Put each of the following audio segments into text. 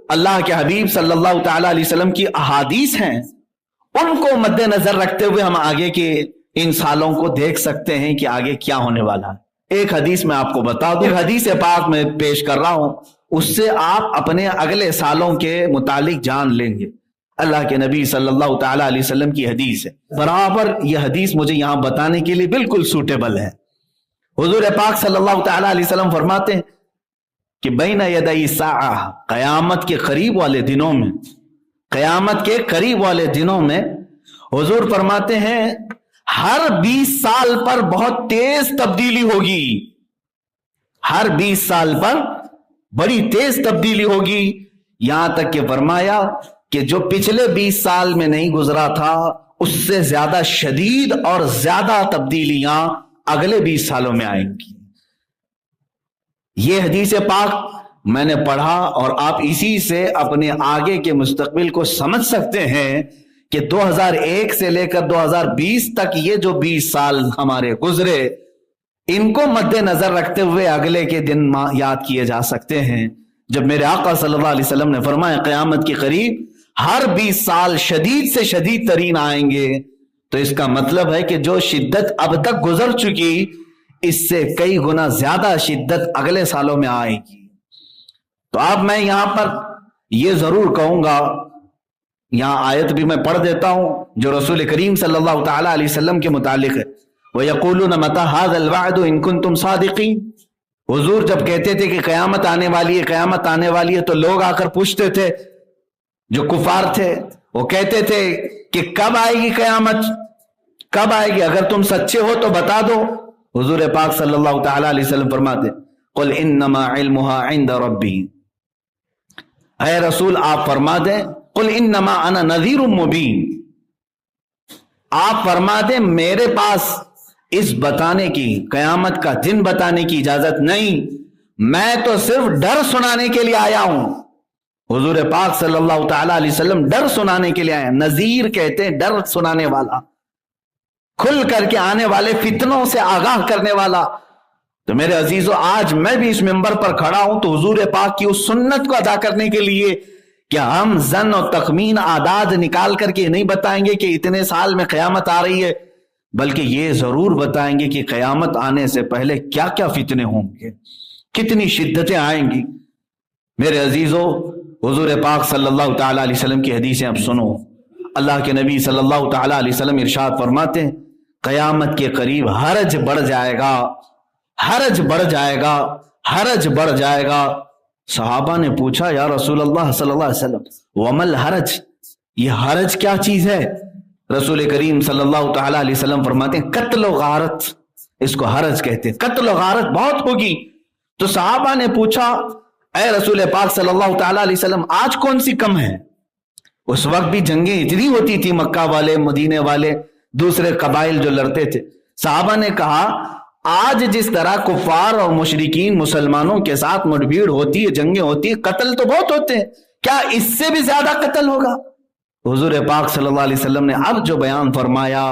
اللہ کے حبیب صلی اللہ تعالی علیہ وسلم کی احادیث ہیں، ان کو مد نظر رکھتے ہوئے ہم آگے کے ان سالوں کو دیکھ سکتے ہیں کہ آگے کیا ہونے والا ہے۔ ایک حدیث میں آپ کو بتا دوں، حدیث پاک میں پیش کر رہا ہوں، اس سے آپ اپنے اگلے سالوں کے متعلق جان لیں گے۔ اللہ کے نبی صلی اللہ تعالی علیہ وسلم کی حدیث ہے، برابر یہ حدیث مجھے یہاں بتانے کے لیے بالکل سوٹیبل ہے۔ حضور پاک صلی اللہ تعالی علیہ وسلم فرماتے ہیں کہ بین یدی الساعہ، قیامت کے قریب والے دنوں میں، قیامت کے قریب والے دنوں میں حضور فرماتے ہیں ہر 20 سال پر بہت تیز تبدیلی ہوگی، ہر 20 سال پر بڑی تیز تبدیلی ہوگی، یہاں تک کہ فرمایا کہ جو پچھلے 20 سال میں نہیں گزرا تھا اس سے زیادہ شدید اور زیادہ تبدیلیاں اگلے 20 سالوں میں آئیں گی۔ یہ حدیث پاک میں نے پڑھا اور آپ اسی سے اپنے آگے کے مستقبل کو سمجھ سکتے ہیں کہ 2001 سے لے کر 2020 تک یہ جو 20 سال ہمارے گزرے، ان کو مد نظر رکھتے ہوئے اگلے کے دن یاد کیے جا سکتے ہیں جب میرے آقا صلی اللہ علیہ وسلم نے فرمایا قیامت کے قریب ہر 20 سال شدید سے شدید ترین آئیں گے، تو اس کا مطلب ہے کہ جو شدت اب تک گزر چکی اس سے کئی گنا زیادہ شدت اگلے سالوں میں آئے گی۔ تو اب میں یہاں پر یہ ضرور کہوں گا، یہاں آیت بھی میں پڑھ دیتا ہوں جو رسول کریم صلی اللہ تعالی علیہ وسلم کے متعلق ہے، وَيَقُولُونَ مَتَى هَذَا الْوَعْدُ إِن كُنتُمْ صَادِقِينَ۔ حضور جب کہتے تھے کہ قیامت آنے والی ہے، قیامت آنے والی ہے، تو لوگ آ کر پوچھتے تھے، جو کفار تھے وہ کہتے تھے کہ کب آئے گی قیامت، کب آئے گی، اگر تم سچے ہو تو بتا دو۔ حضور پاک صلی اللہ تعالی علیہ وسلم فرماتے قل انما علمها عند ربی، اے رسول آپ فرما دیں قل انما انا نذیر مبین، آپ فرما دیں میرے پاس اس بتانے کی، قیامت کا دن بتانے کی اجازت نہیں، میں تو صرف ڈر سنانے کے لیے آیا ہوں۔ حضور پاک صلی اللہ تعالی علیہ وسلم ڈر سنانے کے لیے آئے، نذیر کہتے ہیں ڈر سنانے والا، کھل کر کے آنے والے فتنوں سے آگاہ کرنے والا۔ تو میرے عزیزو، آج میں بھی اس منبر پر کھڑا ہوں تو حضور پاک کی اس سنت کو ادا کرنے کے لیے کہ ہم زن و تخمین اعداد نکال کر کے نہیں بتائیں گے کہ اتنے سال میں قیامت آ رہی ہے، بلکہ یہ ضرور بتائیں گے کہ قیامت آنے سے پہلے کیا کیا فتنے ہوں گے، کتنی شدتیں آئیں گی۔ میرے عزیزو، حضور پاک صلی اللہ تعالی علیہ وسلم کی حدیثیں اب سنو۔ اللہ کے نبی صلی اللہ تعالی علیہ وسلم ارشاد فرماتے ہیں قیامت کے قریب حرج بڑھ جائے گا، حرج بڑھ جائے گا، حرج بڑھ جائے گا۔ صحابہ نے پوچھا یا رسول اللہ صلی اللہ علیہ وسلم ومل حرج، یہ حرج کیا چیز ہے؟ رسول کریم صلی اللہ تعالی علیہ وسلم فرماتے ہیں قتل و غارت، اس کو حرج کہتے ہیں، قتل و غارت بہت ہوگی۔ تو صحابہ نے پوچھا اے رسول پاک صلی اللہ تعالی علیہ وسلم آج کون سی کم ہے؟ اس وقت بھی جنگیں اتنی ہوتی تھی، مکہ والے، مدینے والے، دوسرے قبائل جو لڑتے تھے۔ صحابہ نے کہا آج جس طرح کفار اور مشرکین مسلمانوں کے ساتھ مٹبھیڑ ہوتی ہے، جنگیں ہوتی ہیں، قتل تو بہت ہوتے ہیں، کیا اس سے بھی زیادہ قتل ہوگا؟ حضور پاک صلی اللہ علیہ وسلم نے اب جو بیان فرمایا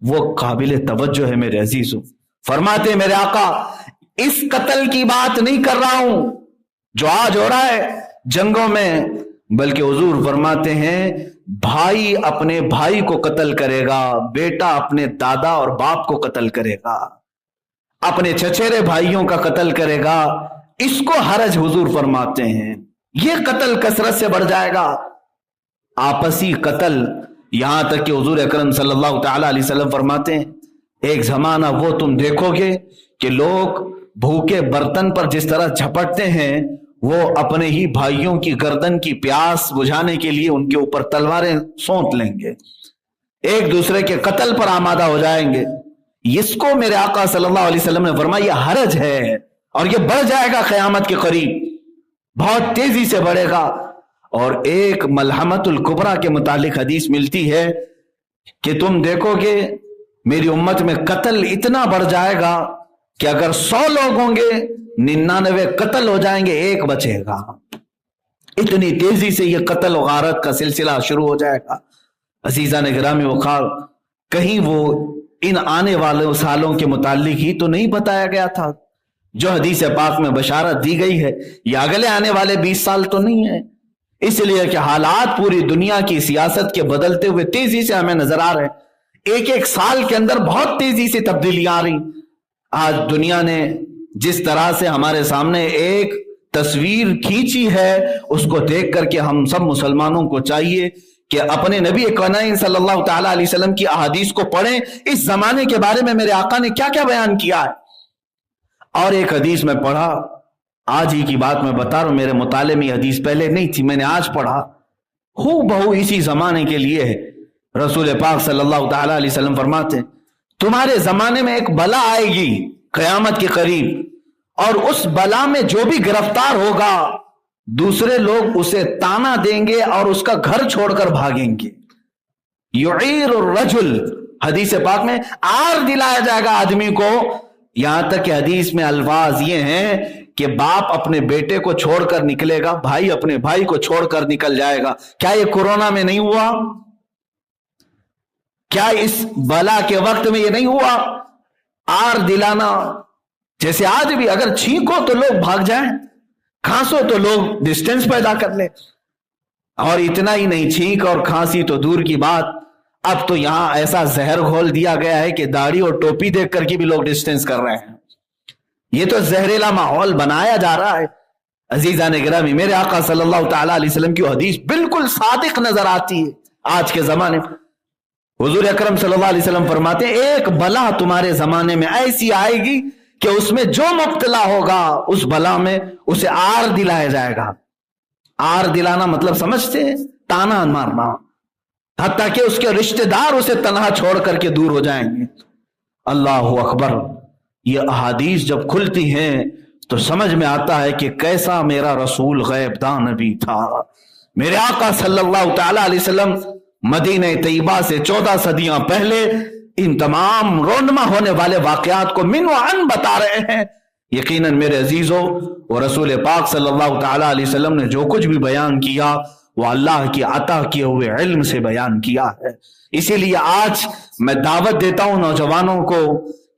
وہ قابل توجہ ہے میرے عزیزو۔ فرماتے میرے آقا اس قتل کی بات نہیں کر رہا ہوں جو آج ہو رہا ہے جنگوں میں، بلکہ حضور فرماتے ہیں بھائی اپنے بھائی کو قتل کرے گا، بیٹا اپنے دادا اور باپ کو قتل کرے گا، اپنے چچیرے بھائیوں کا قتل کرے گا، اس کو حرج حضور فرماتے ہیں۔ یہ قتل کثرت سے بڑھ جائے گا، آپسی قتل، یہاں تک کہ حضور اکرم صلی اللہ تعالی علیہ وسلم فرماتے ہیں ایک زمانہ وہ تم دیکھو گے کہ لوگ بھوکے برتن پر جس طرح جھپٹتے ہیں، وہ اپنے ہی بھائیوں کی گردن کی پیاس بجھانے کے لیے ان کے اوپر تلواریں سونت لیں گے، ایک دوسرے کے قتل پر آمادہ ہو جائیں گے۔ اس کو میرے آقا صلی اللہ علیہ وسلم نے فرمایا یہ حرج ہے اور یہ بڑھ جائے گا قیامت کے قریب، بہت تیزی سے بڑھے گا۔ اور ایک ملحمت الکبریٰ کے متعلق حدیث ملتی ہے کہ تم دیکھو گے میری امت میں قتل اتنا بڑھ جائے گا کہ اگر 100 لوگ ہوں گے 99 قتل ہو جائیں گے، ایک بچے گا۔ اتنی تیزی سے یہ قتل و غارت کا سلسلہ شروع ہو جائے گا۔ عزیزان گرامی وقار، کہیں وہ ان آنے والے سالوں کے متعلق ہی تو نہیں بتایا گیا تھا جو حدیث پاک میں بشارت دی گئی ہے، یہ اگلے آنے والے 20 سال تو نہیں ہے، اس لیے کہ حالات پوری دنیا کی سیاست کے بدلتے ہوئے تیزی سے ہمیں نظر آ رہے ہیں، ایک ایک سال کے اندر بہت تیزی سے تبدیلیاں آ رہی۔ آج دنیا نے جس طرح سے ہمارے سامنے ایک تصویر کھینچی ہے، اس کو دیکھ کر کے ہم سب مسلمانوں کو چاہیے کہ اپنے نبی کونین صلی اللہ تعالی علیہ وسلم کی احادیث کو پڑھیں، اس زمانے کے بارے میں میرے آقا نے کیا کیا بیان کیا ہے۔ اور ایک حدیث میں پڑھا، آج ہی کی بات میں بتا رہا ہوں، میرے مطالعے میں حدیث پہلے نہیں تھی، میں نے آج پڑھا، ہو بہو اسی زمانے کے لیے ہے۔ رسول پاک صلی اللہ تعالی علیہ وسلم فرماتے ہیں تمہارے زمانے میں ایک بلا آئے گی قیامت کے قریب، اور اس بلا میں جو بھی گرفتار ہوگا دوسرے لوگ اسے تانا دیں گے اور اس کا گھر چھوڑ کر بھاگیں گے۔ یعیر الرجل، حدیث پاک میں آر دلایا جائے گا آدمی کو، یہاں تک کہ حدیث میں الفاظ یہ ہیں کہ باپ اپنے بیٹے کو چھوڑ کر نکلے گا، بھائی اپنے بھائی کو چھوڑ کر نکل جائے گا۔ کیا یہ کورونا میں نہیں ہوا؟ کیا اس بلا کے وقت میں یہ نہیں ہوا؟ آر دلانا، جیسے آج بھی اگر چھینکو تو لوگ بھاگ جائیں، کھانسو تو لوگ ڈسٹینس پیدا کر لیں، اور اتنا ہی نہیں، چھینک اور کھانسی تو دور کی بات، اب تو یہاں ایسا زہر گھول دیا گیا ہے کہ داڑھی اور ٹوپی دیکھ کر کے بھی لوگ ڈسٹینس کر رہے ہیں۔ یہ تو زہریلا ماحول بنایا جا رہا ہے۔ عزیزان گرامی، میرے آقا صلی اللہ تعالی علیہ وسلم کی حدیث بالکل صادق نظر آتی ہے آج کے زمانے میں۔ حضور اکرم صلی اللہ علیہ وسلم فرماتے ہیں ایک بلا تمہارے زمانے میں ایسی آئے گی کہ اس میں جو مبتلا ہوگا اس بلا میں اسے آر دلایا جائے گا۔ آر دلانا مطلب سمجھتے ہیں؟ تانا مارنا، حتیٰ کہ اس کے رشتہ دار اسے تنہا چھوڑ کر کے دور ہو جائیں گے۔ اللہ اکبر! یہ احادیث جب کھلتی ہیں تو سمجھ میں آتا ہے کہ کیسا میرا رسول غیب داں نبی تھا۔ میرے آقا صلی اللہ تعالی علیہ وسلم مدینہ طیبہ سے 14 صدیاں پہلے ان تمام رونما ہونے والے واقعات کو من و عن بتا رہے ہیں۔ یقیناً میرے عزیزو، وہ رسول پاک صلی اللہ تعالی علیہ وسلم نے جو کچھ بھی بیان کیا وہ اللہ کی عطا کیے ہوئے علم سے بیان کیا ہے۔ اسی لیے آج میں دعوت دیتا ہوں نوجوانوں کو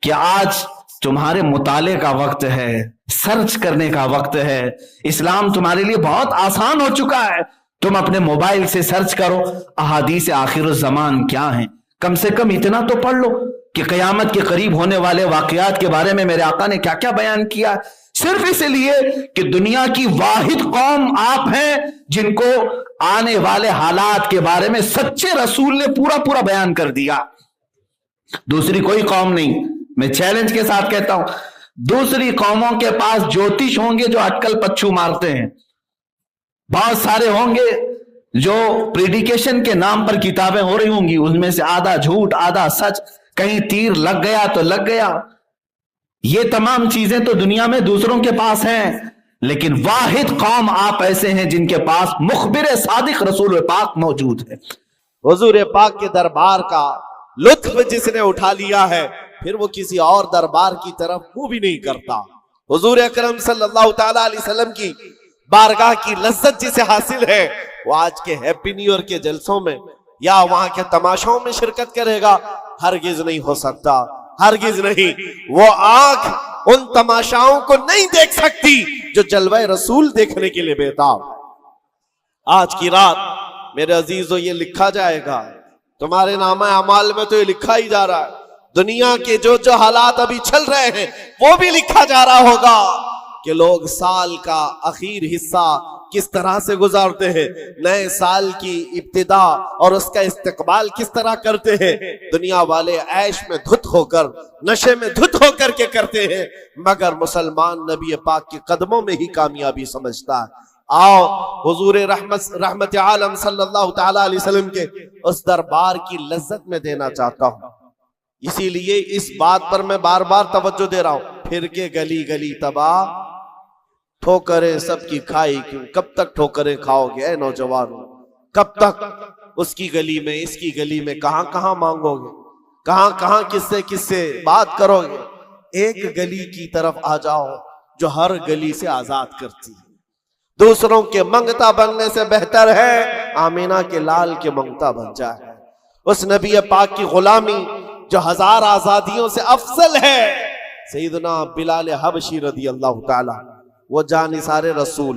کہ آج تمہارے مطالعے کا وقت ہے، سرچ کرنے کا وقت ہے۔ اسلام تمہارے لیے بہت آسان ہو چکا ہے، تم اپنے موبائل سے سرچ کرو احادیث آخر الزمان کیا ہیں، کم سے کم اتنا تو پڑھ لو کہ قیامت کے قریب ہونے والے واقعات کے بارے میں میرے آقا نے کیا کیا بیان کیا، صرف اس لیے کہ دنیا کی واحد قوم آپ ہیں جن کو آنے والے حالات کے بارے میں سچے رسول نے پورا بیان کر دیا۔ دوسری کوئی قوم نہیں، میں چیلنج کے ساتھ کہتا ہوں، دوسری قوموں کے پاس جوتش ہوں گے جو اٹکل پچھو مارتے ہیں، بہت سارے ہوں گے جو پریڈیکیشن کے نام پر کتابیں ہو رہی ہوں گی، ان میں سے آدھا جھوٹ آدھا سچ، کہیں تیر لگ گیا تو لگ گیا۔ یہ تمام چیزیں تو دنیا میں دوسروں کے پاس ہیں، لیکن واحد قوم آپ ایسے ہیں جن کے پاس مخبر صادق رسول پاک موجود ہے۔ حضور پاک کے دربار کا لطف جس نے اٹھا لیا ہے پھر وہ کسی اور دربار کی طرف منہ بھی نہیں کرتا۔ حضور اکرم صلی اللہ تعالی علیہ وسلم کی بارگاہ کی لذت جسے حاصل ہے وہ آج کے ہیپی نیو ایئر کے جلسوں میں یا وہاں کے تماشوں میں شرکت کرے گا؟ ہرگز نہیں ہو سکتا، ہرگز نہیں۔ وہ آنکھ ان تماشاؤں کو نہیں دیکھ سکتی جو جلوہ رسول دیکھنے کے لیے بےتاب۔ آج کی رات میرے عزیزو یہ لکھا جائے گا، تمہارے نامہ اعمال میں تو یہ لکھا ہی جا رہا ہے، دنیا کے جو حالات ابھی چل رہے ہیں وہ بھی لکھا جا رہا ہوگا کہ لوگ سال کا آخر حصہ کس طرح سے گزارتے ہیں، نئے سال کی ابتدا اور اس کا استقبال کس طرح کرتے ہیں۔ دنیا والے عیش میں دھت ہو کر، نشے میں دھت ہو کر کے کرتے ہیں، مگر مسلمان نبی پاک کے قدموں میں ہی کامیابی سمجھتا ہے۔ آؤ حضور رحمت عالم صلی اللہ تعالی علیہ وسلم کے اس دربار کی لذت میں دینا چاہتا ہوں۔ اسی لیے اس بات پر میں بار بار توجہ دے رہا ہوں، پھر کے گلی گلی تباہ، ٹھوکریں سب کی کھائی کیوں؟ کب تک ٹھوکریں کھاؤ گے اے نوجوانوں؟ کب تک اس کی گلی میں اس کی گلی میں کہاں کہاں مانگو گے، کہاں کہاں کس سے بات کرو گے؟ ایک گلی کی طرف آ جاؤ جو ہر گلی سے آزاد کرتی ہے۔ دوسروں کے منگتا بننے سے بہتر ہے آمینہ کے لال کے منگتا بن جائے۔ اس نبی پاک کی غلامی جو 1000 آزادیوں سے افضل ہے، سیدنا بلال حبشی رضی اللہ تعالی، وہ جانثار رسول،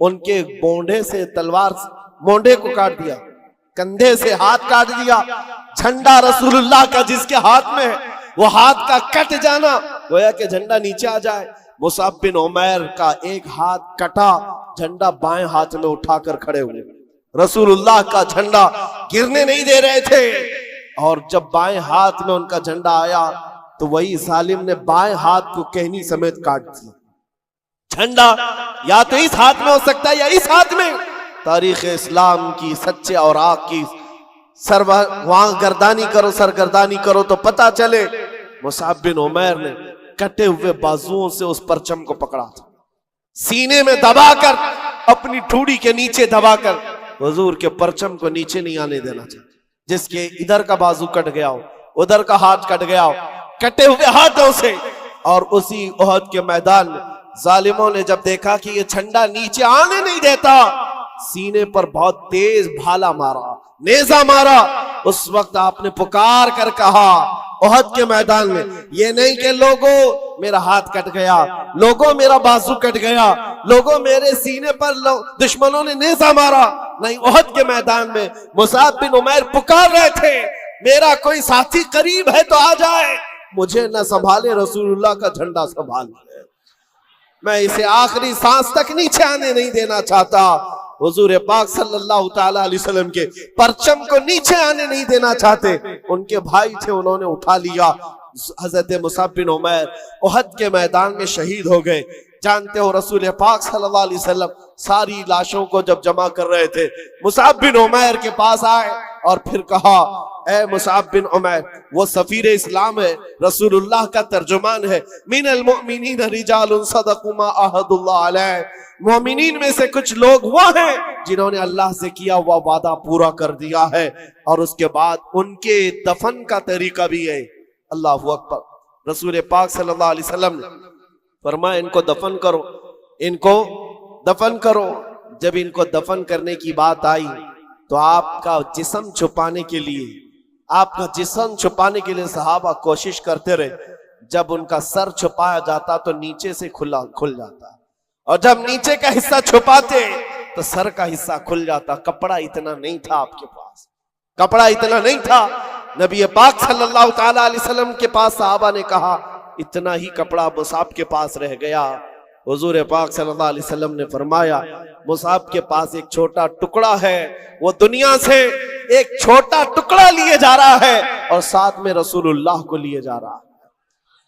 ان کے مونڈے سے تلوار مونڈے کو کاٹ دیا, کندھے سے ہاتھ کاٹ دیا. جھنڈا رسول اللہ کا جس کے ہاتھ میں ہے وہ ہاتھ کا کٹ جانا گویا کہ جھنڈا نیچے آ جائے. مصعب بن عمیر کا ایک ہاتھ کٹا, جھنڈا بائیں ہاتھ میں اٹھا کر کھڑے ہوئے. رسول اللہ کا جھنڈا گرنے نہیں دے رہے تھے, اور جب بائیں ہاتھ میں ان کا جھنڈا آیا تو وہی ظالم نے بائیں ہاتھ کو کہنی سمیت کاٹ دیا. جھنڈا یا تو اس ہاتھ میں ہو سکتا ہے یا اس ہاتھ میں. تاریخ اسلام کی سچے اور آگ کی وہاں گردانی کرو, سرگردانی کرو تو پتا چلے مصعب بن عمیر نے کٹے ہوئے بازوؤں سے اس پرچم کو پکڑا تھا, سینے میں دبا کر, اپنی ٹھوڑی کے نیچے دبا کر حضور کے پرچم کو نیچے نہیں آنے دینا چاہتا. جس کے ادھر کا بازو کٹ گیا ہو, ادھر کا ہاتھ کٹ گیا ہو, کٹے ہوئے ہاتھوں سے. اور اسی احد کے میدان میں ظالموں نے جب دیکھا کہ یہ جھنڈا نیچے آنے نہیں دیتا, سینے پر بہت تیز بھالا مارا, نیزہ مارا. اس وقت آپ نے پکار کر کہا احد کے میدان میں, یہ نہیں کہ لوگوں میرا ہاتھ کٹ گیا, لوگوں میرا بازو کٹ گیا, لوگوں میرے سینے پر دشمنوں نے نیزہ مارا. نہیں, احد کے میدان میں مصعب بن عمیر پکار رہے تھے, میرا کوئی ساتھی قریب ہے تو آ جائے, مجھے نہ سنبھالے رسول اللہ کا جھنڈا سنبھال لے, میں اسے آخری سانس تک نیچے آنے نہیں دینا چاہتا. حضور پاک صلی اللہ تعالی علیہ وسلم کے پرچم کو نیچے آنے نہیں دینا چاہتے. ان کے بھائی تھے, انہوں نے اٹھا لیا. حضرت مصعب بن عمیر احد کے میدان میں شہید ہو گئے. جانتے ہو رسول پاک صلی اللہ علیہ وسلم ساری لاشوں کو جب جمع کر رہے تھے, مصعب بن عمیر کے پاس آئے اور پھر کہا اے مصعب بن عمیر, وہ سفیر اسلام ہے, رسول اللہ کا ترجمان ہے. من المؤمنین رجال صدقوا ما عاهدوا اللہ علیہ, مومنین میں سے کچھ لوگ وہ ہیں جنہوں نے اللہ سے کیا ہوا وعدہ پورا کر دیا ہے. اور اس کے بعد ان کے دفن کا طریقہ بھی ہے. اللہ اکبر. رسول پاک صلی اللہ علیہ وسلم نے فرمایا ان کو دفن کرو, ان کو دفن کرو. جب ان کو دفن کرنے کی بات آئی تو آپ کا جسم چھپانے کے لیے صحابہ کوشش کرتے رہے. جب ان کا سر چھپایا جاتا تو نیچے سے کھل جاتا, اور جب نیچے کا حصہ چھپاتے تو سر کا حصہ کھل جاتا. کپڑا اتنا نہیں تھا آپ کے پاس, کپڑا اتنا نہیں تھا. نبی پاک صلی اللہ تعالی علیہ وسلم کے پاس صحابہ نے کہا اتنا ہی کپڑا مصعب کے پاس رہ گیا. حضور پاک صلی اللہ علیہ وسلم نے فرمایا مصعب کے پاس ایک چھوٹا ٹکڑا ہے, وہ دنیا سے ایک چھوٹا ٹکڑا لیے جا رہا ہے اور ساتھ میں رسول اللہ کو لیے جا رہا ہے,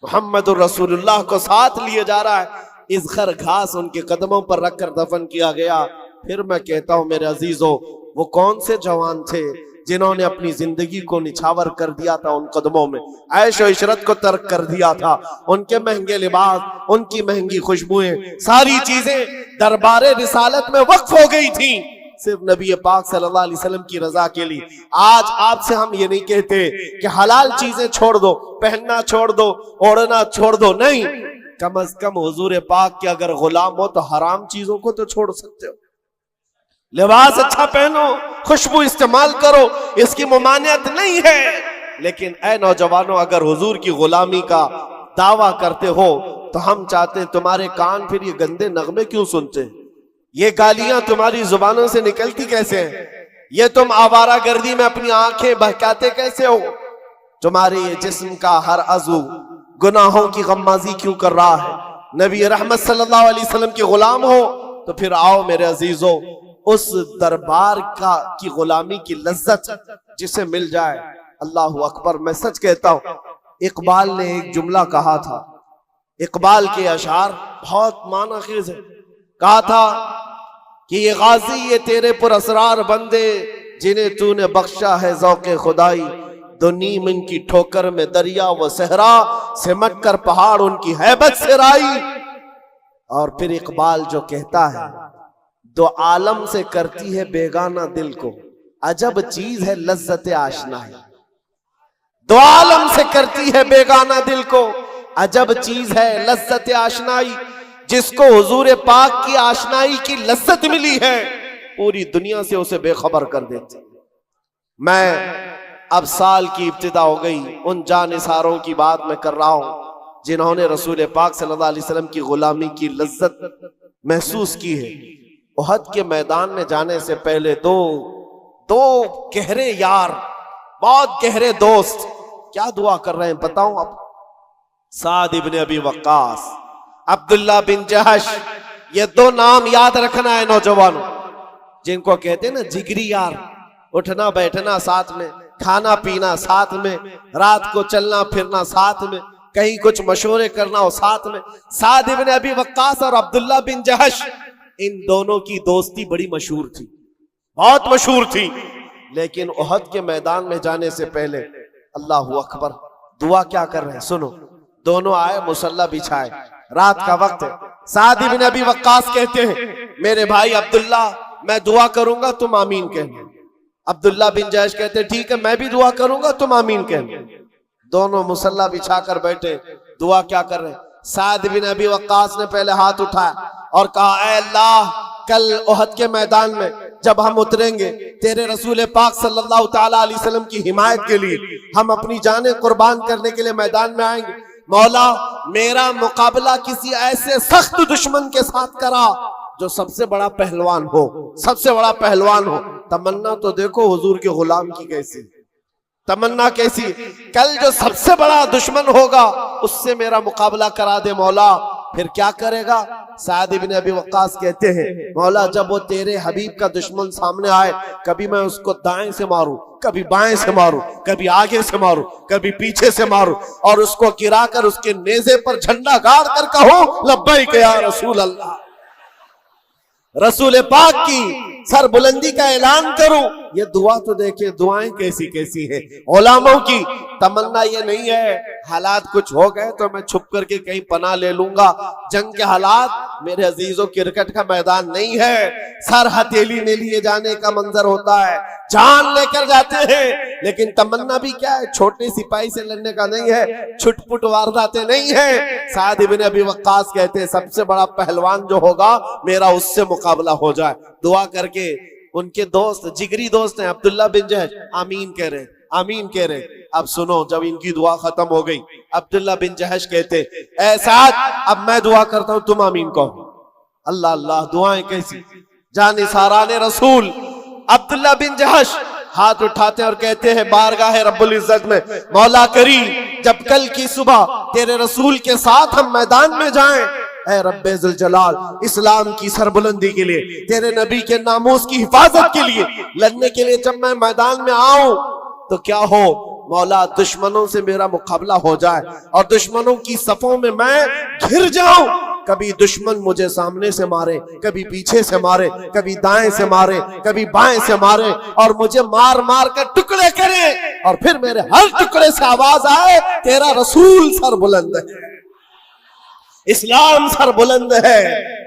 محمد الرسول اللہ کو ساتھ لیے جا رہا ہے. اس گھر گھاس ان کے قدموں پر رکھ کر دفن کیا گیا. پھر میں کہتا ہوں میرے عزیزوں, وہ کون سے جوان تھے جنہوں نے اپنی زندگی کو نچھاور کر دیا تھا ان قدموں میں, عیش و عشرت کو ترک کر دیا تھا, ان کے مہنگے لباس, ان کی مہنگی خوشبوئیں, ساری چیزیں دربار رسالت میں وقف ہو گئی تھی صرف نبی پاک صلی اللہ علیہ وسلم کی رضا کے لیے. آج آپ سے ہم یہ نہیں کہتے کہ حلال چیزیں چھوڑ دو, پہننا چھوڑ دو, اوڑھنا چھوڑ دو, نہیں, کم از کم حضور پاک کے اگر غلام ہو تو حرام چیزوں کو تو چھوڑ سکتے ہو. لباس اچھا پہنو, خوشبو استعمال کرو, اس کی ممانعت نہیں ہے. لیکن اے نوجوانوں, اگر حضور کی غلامی کا دعویٰ کرتے ہو تو ہم چاہتے ہیں تمہارے کان پھر یہ گندے نغمے کیوں سنتے ہیں, یہ گالیاں تمہاری زبانوں سے نکلتی کیسے ہیں, یہ تم آوارہ گردی میں اپنی آنکھیں بہکاتے کیسے ہو, تمہارے یہ جسم کا ہر عضو گناہوں کی غمازی کیوں کر رہا ہے. نبی رحمت صلی اللہ علیہ وسلم کے غلام ہو تو پھر آؤ میرے عزیزوں, اس دربار کی غلامی کی لذت جسے مل جائے. اللہ اکبر. میں سچ کہتا ہوں, اقبال نے ایک جملہ کہا تھا, اقبال کے اشعار بہت معنی خیز ہے. کہا تھا کہ یہ غازی یہ تیرے پر اسرار بندے جنہیں تو نے بخشا ہے ذوق خدائی, دو نیم ان کی ٹھوکر میں دریا و صحرا, سمٹ کر پہاڑ ان کی ہیبت سے رائی. اور پھر اقبال جو کہتا ہے دو عالم سے کرتی ہے بیگانہ دل کو, عجب چیز ہے لذت آشنائی. دو عالم سے کرتی ہے بیگانہ دل کو, عجب چیز ہے لذت آشنائی. جس کو حضور پاک کی آشنائی کی لذت ملی ہے پوری دنیا سے اسے بے خبر کر دیتی. میں اب سال کی ابتدا ہو گئی, ان جانثاروں کی بات میں کر رہا ہوں جنہوں نے رسول پاک صلی اللہ علیہ وسلم کی غلامی کی لذت محسوس کی ہے. احد کے میدان میں جانے سے پہلے دو گہرے یار، بہت گہرے دوست کیا دعا کر رہے ہیں بتاؤں اب؟ سعد ابن ابی وقاص، عبداللہ بن جہش، یہ دو نام یاد رکھنا ہے نوجوانوں، جن کو کہتے ہیں نا جگری یار، اٹھنا بیٹھنا ساتھ میں، کھانا پینا ساتھ میں، رات کو چلنا پھرنا ساتھ میں، کہیں کچھ مشورے کرنا ہو ساتھ میں۔ سعد ابن ابی وقاص اور عبداللہ بن جہش، ان دونوں کی دوستی بڑی مشہور تھی، بہت مشہور تھی، لیکن احد کے میدان میں جانے سے پہلے اللہ اکبر دعا کیا کر رہے ہیں سنو۔ دونوں آئے، مصلی بچھائے، رات کا وقت ہے۔ سعد ابن ابی وقاص کہتے ہیں میرے بھائی عبداللہ میں دعا کروں گا تم آمین کہنا۔ عبداللہ بن جہش کہتے ہیں ٹھیک ہے میں بھی دعا کروں گا تم آمین کہنا۔ دونوں مصلی بچھا کر بیٹھے، دعا کیا کر رہے ہیں؟ سعد بن ابی وقاص نے پہلے ہاتھ اٹھایا اور کہا اے اللہ کل احد کے میدان میں جب ہم اتریں گے تیرے رسول پاک صلی اللہ تعالیٰ علیہ وسلم کی حمایت کے لیے، ہم اپنی جانیں قربان کرنے کے لیے میدان میں آئیں گے، مولا میرا مقابلہ کسی ایسے سخت دشمن کے ساتھ کرا جو سب سے بڑا پہلوان ہو، سب سے بڑا پہلوان ہو۔ تمنا تو دیکھو حضور کے غلام کی کیسی، تمنا کیسی، کل جو سب سے بڑا دشمن ہوگا اس سے میرا مقابلہ کرا دے مولا۔ پھر کیا کرے گا؟ سعد بن ابی وقاص کہتے ہیں مولا جب وہ تیرے حبیب کا دشمن سامنے آئے، کبھی میں اس کو دائیں سے ماروں، کبھی بائیں سے ماروں، کبھی آگے سے ماروں، کبھی پیچھے سے ماروں، اور اس کو گرا کر اس کے نیزے پر جھنڈا گاڑ کر کہوں لبیک یا رسول اللہ، رسول پاک کی سر بلندی کا اعلان کروں۔ یہ دعا تو دیکھیں دعائیں کیسی کیسی ہیں علماء کی۔ تمنا یہ نہیں ہے حالات کچھ ہو گئے تو میں چھپ کر کے کہیں پناہ لے لوں گا، جنگ کے حالات میرے عزیزوں کرکٹ کا میدان نہیں ہے، سر ہتھیلی میں لیے جانے کا منظر ہوتا ہے، جان لے کر جاتے ہیں، لیکن تمنا بھی کیا ہے چھوٹے سپاہی سے لڑنے کا نہیں ہے، چھٹ پٹ وارداتیں نہیں ہیں۔ سعد بن ابی وقاص کہتے ہیں سب سے بڑا پہلوان جو ہوگا میرا اس سے مقابلہ ہو جائے۔ دعا کر کے ان کے دوست جگری دوست ہیں عبداللہ بن جہش آمین کہہ رہے، آمین کہہ رہے۔ اب سنو جب ان کی دعا ختم ہو گئی عبداللہ بن جہش کہتے اے سعد اب میں دعا کرتا ہوں تم آمین کہو۔ اللہ اللہ دعائیں کیسی، جانثاران رسول۔ عبداللہ بن جہش ہاتھ اٹھاتے ہیں اور کہتے ہیں بارگاہ رب العزت میں مولا کریم جب کل کی صبح تیرے رسول کے ساتھ ہم میدان میں جائیں، اے رب ذوالجلال اسلام کی سربلندی کے لیے، تیرے نبی کے ناموس کی حفاظت کے لیے لڑنے کے لیے جب میں میدان میں آؤں تو کیا ہو مولا دشمنوں سے میرا مقابلہ ہو جائے اور دشمنوں کی صفوں میں گھر جاؤں، کبھی دشمن مجھے سامنے سے مارے، کبھی پیچھے سے مارے، کبھی دائیں سے مارے، کبھی بائیں سے مارے، اور مجھے مار مار کر ٹکڑے کرے، اور پھر میرے ہر ٹکڑے سے آواز آئے تیرا رسول سر بلند ہے، اسلام سر بلند ہے۔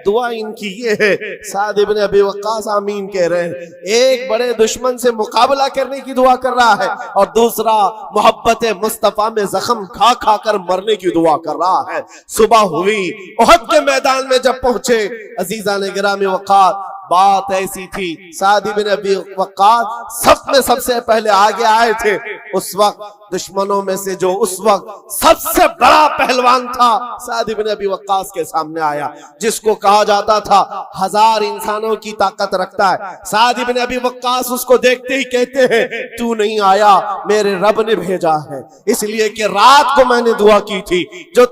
دعا ان کی یہ ہے۔ سعد بن ابی وقاص آمین کہہ رہے ہیں، ایک بڑے دشمن سے مقابلہ کرنے کی دعا کر رہا ہے اور دوسرا محبت مصطفیٰ میں زخم کھا کھا کر مرنے کی دعا کر رہا ہے۔ صبح ہوئی، احد کے میدان میں جب پہنچے عزیزان گرامی وقار، بات ایسی تھی سعد بن ابی وقاص صف میں سب سے پہلے آگے آئے تھے، اس وقت دشمنوں میں سے جو اس وقت سب سے بڑا پہلوان تھا سعد بن ابی وقاص کے سامنے آیا، جس کو کہا جاتا تھا 1000 انسانوں کی طاقت رکھتا ہے۔ سعد بن ابی وقاص اس کو دیکھتے ہی کہتے ہیں تو نہیں آیا، میرے رب نے بھیجا ہے، اس لیے کہ رات کو میں نے دعا کی تھی جو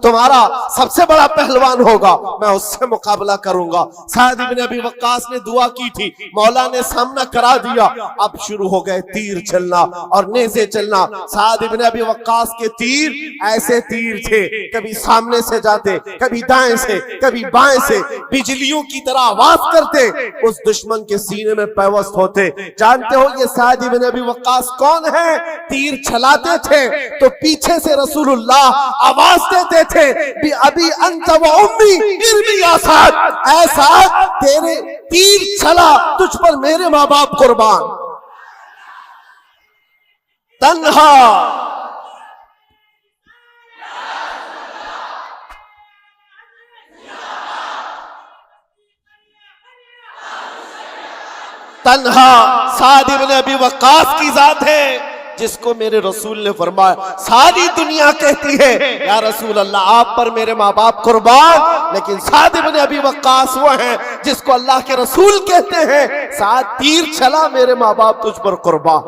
تمہارا سب سے بڑا پہلوان ہوگا میں اس سے مقابلہ کروں گا۔ سعد بن ابی وقاص نے دعا کی تھی، مولا نے سامنا کرا دیا، اب شروع ہو گئے تیر چلنا اور نیزے چلنا۔ سعد بن ابی وقاص کے تیر ایسے تیر تھے، کبھی سامنے سے جاتے، کبھی دائیں سے، کبھی بائیں سے، بجلیوں کی طرح آواز کرتے، اس دشمن کے سینے میں پیوست ہوتے۔ جانتے ہو یہ سعد بن ابی وقاص کون ہے؟ تیر چلاتے تھے تو پیچھے سے رسول اللہ آواز دیتے تھے ابھی انت و امی ارمی یا سعد، اے سعد تیرے تیر چلا، تجھ پر میرے ماں باپ قربان۔ تنہا تنہا سعد بن ابی وقاص کی ذات ہے جس کو میرے رسول نے فرمایا ساری دنیا کہتی ہے یا رسول اللہ آپ پر میرے ماں باپ قربان، لیکن سعد بن ابی وقاص وہ ہیں جس کو اللہ کے رسول کہتے ہیں سعد تیر چلا میرے ماں باپ تجھ پر قربان،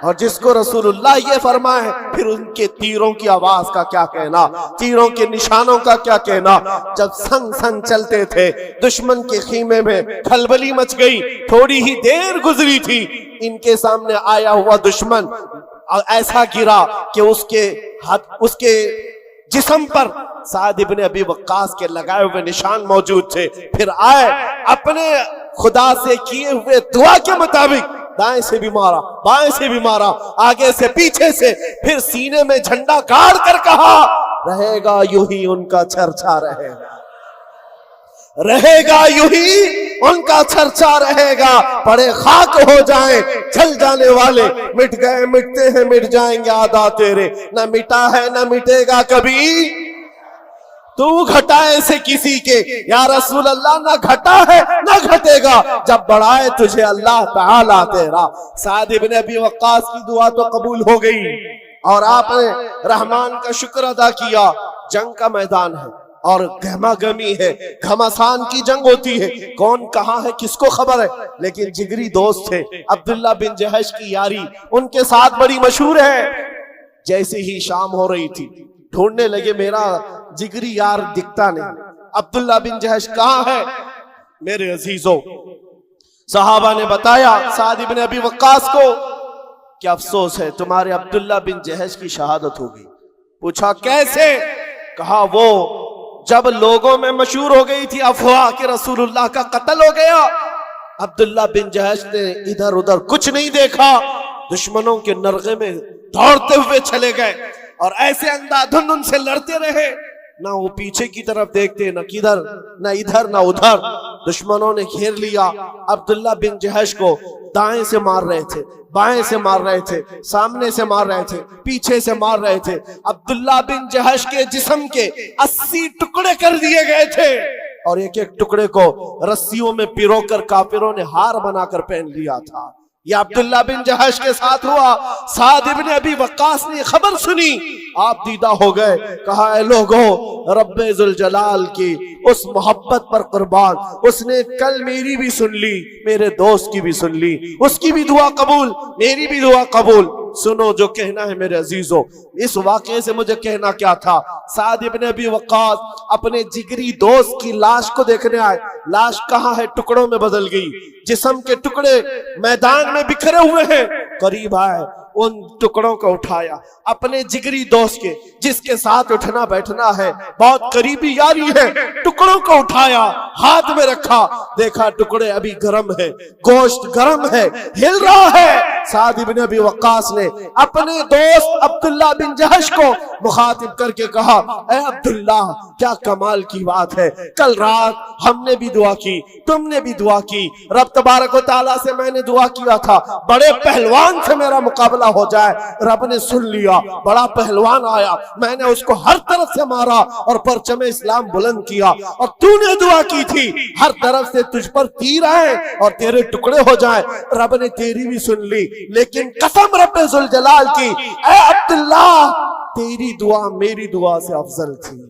اور جس کو رسول اللہ یہ فرمائے پھر ان کے تیروں کی آواز کا کیا کہنا، تیروں کے نشانوں کا کیا کہنا۔ جب سنگ سنگ چلتے تھے دشمن کے خیمے میں کھلبلی مچ گئی، تھوڑی ہی دیر گزری تھی، ان کے سامنے آیا ہوا دشمن ایسا گرا کہ اس کے جسم پر سعد ابن ابی وقاص کے لگائے ہوئے نشان موجود تھے۔ پھر آئے اپنے خدا سے کیے ہوئے دعا کے مطابق دائیں سے بھی مارا، بائیں سے بھی مارا، آگے سے پیچھے سے، پھر سینے میں جھنڈا گاڑ کر کہا رہے گا یوں ہی ان کا چرچا رہے گا، رہے گا یوں ہی ان کا چرچا رہے گا، پڑے خاک ہو جائیں جل جانے والے، مٹ گئے مٹتے ہیں مٹ جائیں گے آدھا تیرے، نہ مٹا ہے نہ مٹے گا کبھی تو گھٹائے سے کسی کے، یا رسول اللہ نہ گھٹا ہے نہ گھٹے گا جب بڑھائے تجھے اللہ تعالیٰ تیرا۔ سعد ابن ابی وقاص کی دعا تو قبول ہو گئی اور آپ نے رحمان کا شکر ادا کیا۔ جنگ کا میدان ہے اور گہما گہمی ہے، گھمسان کی جنگ ہوتی ہے، کون کہاں ہے کس کو خبر ہے، لیکن جگری دوست تھے عبداللہ بن جہش کی یاری ان کے ساتھ بڑی مشہور ہے۔ جیسے ہی شام ہو رہی تھی ڈھونڈنے لگے میرا جگری یار دکھتا نہیں، عبداللہ بن جہش کہاں ہے؟ میرے عزیزوں صحابہ نے بتایا سعد بن ابی وقاص کو کہ افسوس ہے تمہارے عبداللہ بن جہش کی شہادت ہو گئی۔ پوچھا کیسے؟ کہا وہ جب لوگوں میں مشہور ہو گئی تھی افواہ کہ رسول اللہ کا قتل ہو گیا، عبداللہ بن جہش نے ادھر ادھر کچھ نہیں دیکھا، دشمنوں کے نرغے میں دوڑتے ہوئے چلے گئے اور ایسے اندھا دھند ان سے لڑتے رہے، نہ وہ پیچھے کی طرف دیکھتے نہ کدھر نہ ادھر نہ ادھر۔ دشمنوں نے گھیر لیا عبداللہ بن جہش کو، دائیں سے مار رہے تھے، بائیں سے مار رہے تھے، سامنے سے مار رہے تھے، پیچھے سے مار رہے تھے۔ عبداللہ بن جہش کے جسم کے 80 ٹکڑے کر دیے گئے تھے اور ایک ایک ٹکڑے کو رسیوں میں پیرو کر کافروں نے ہار بنا کر پہن لیا تھا۔ یہ عبداللہ بن جہش کے ساتھ ہوا۔ سعد ابن ابی وقاص نے خبر سنی، آپ دیدہ ہو گئے، کہا اے لوگو رب ذوالجلال کی اس محبت پر قربان، اس نے کل میری بھی سن لی، میرے دوست کی بھی سن لی، اس کی بھی دعا قبول، میری بھی دعا قبول۔ سنو جو کہنا ہے میرے عزیزو، اس واقعے سے مجھے کہنا کیا تھا۔ سعد ابن ابی وقاص اپنے جگری دوست کی لاش کو دیکھنے آئے، لاش کہاں ہے؟ ٹکڑوں میں بدل گئی، جسم کے ٹکڑے میدان میں بکھرے ہوئے ہیں۔ قریب آئے، ان ٹکڑوں کو اٹھایا، اپنے جگری دوست کے جس کے ساتھ اٹھنا بیٹھنا ہے، بہت قریبی یاری ہے، ٹکڑوں کو اٹھایا، ہاتھ میں رکھا، دیکھا ٹکڑے ابھی گرم ہے، گوشت گرم ہے، ہل رہا ہے۔ سعد بن ابی وقاص نے اپنے دوست عبداللہ بن جہش کو مخاطب کر کے کہا اے عبداللہ کیا کمال کی بات ہے، کل رات ہم نے بھی دعا کی، تم نے بھی دعا کی، رب تبارک و تعالیٰ سے میں نے دعا کیا تھا بڑے پہلوان سے میرا مقابلہ ہو جائے، رب نے سن لیا، بڑا پہلوان آیا، میں نے اس کو ہر طرف سے مارا اور پرچم اسلام بلند کیا، اور تو نے دعا کی تھی ہر طرف سے تجھ پر تیر آئے اور تیرے ٹکڑے ہو جائیں، رب نے تیری بھی سن لی، لیکن قسم رب ذوالجلال کی اے عبداللہ تیری دعا میری دعا سے افضل تھی،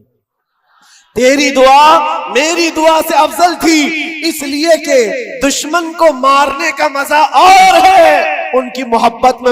تیری دعا میری دعا سے افضل تھی، اس لیے کہ دشمن کو مارنے کا مزہ اور ہے، ان کی محبت میں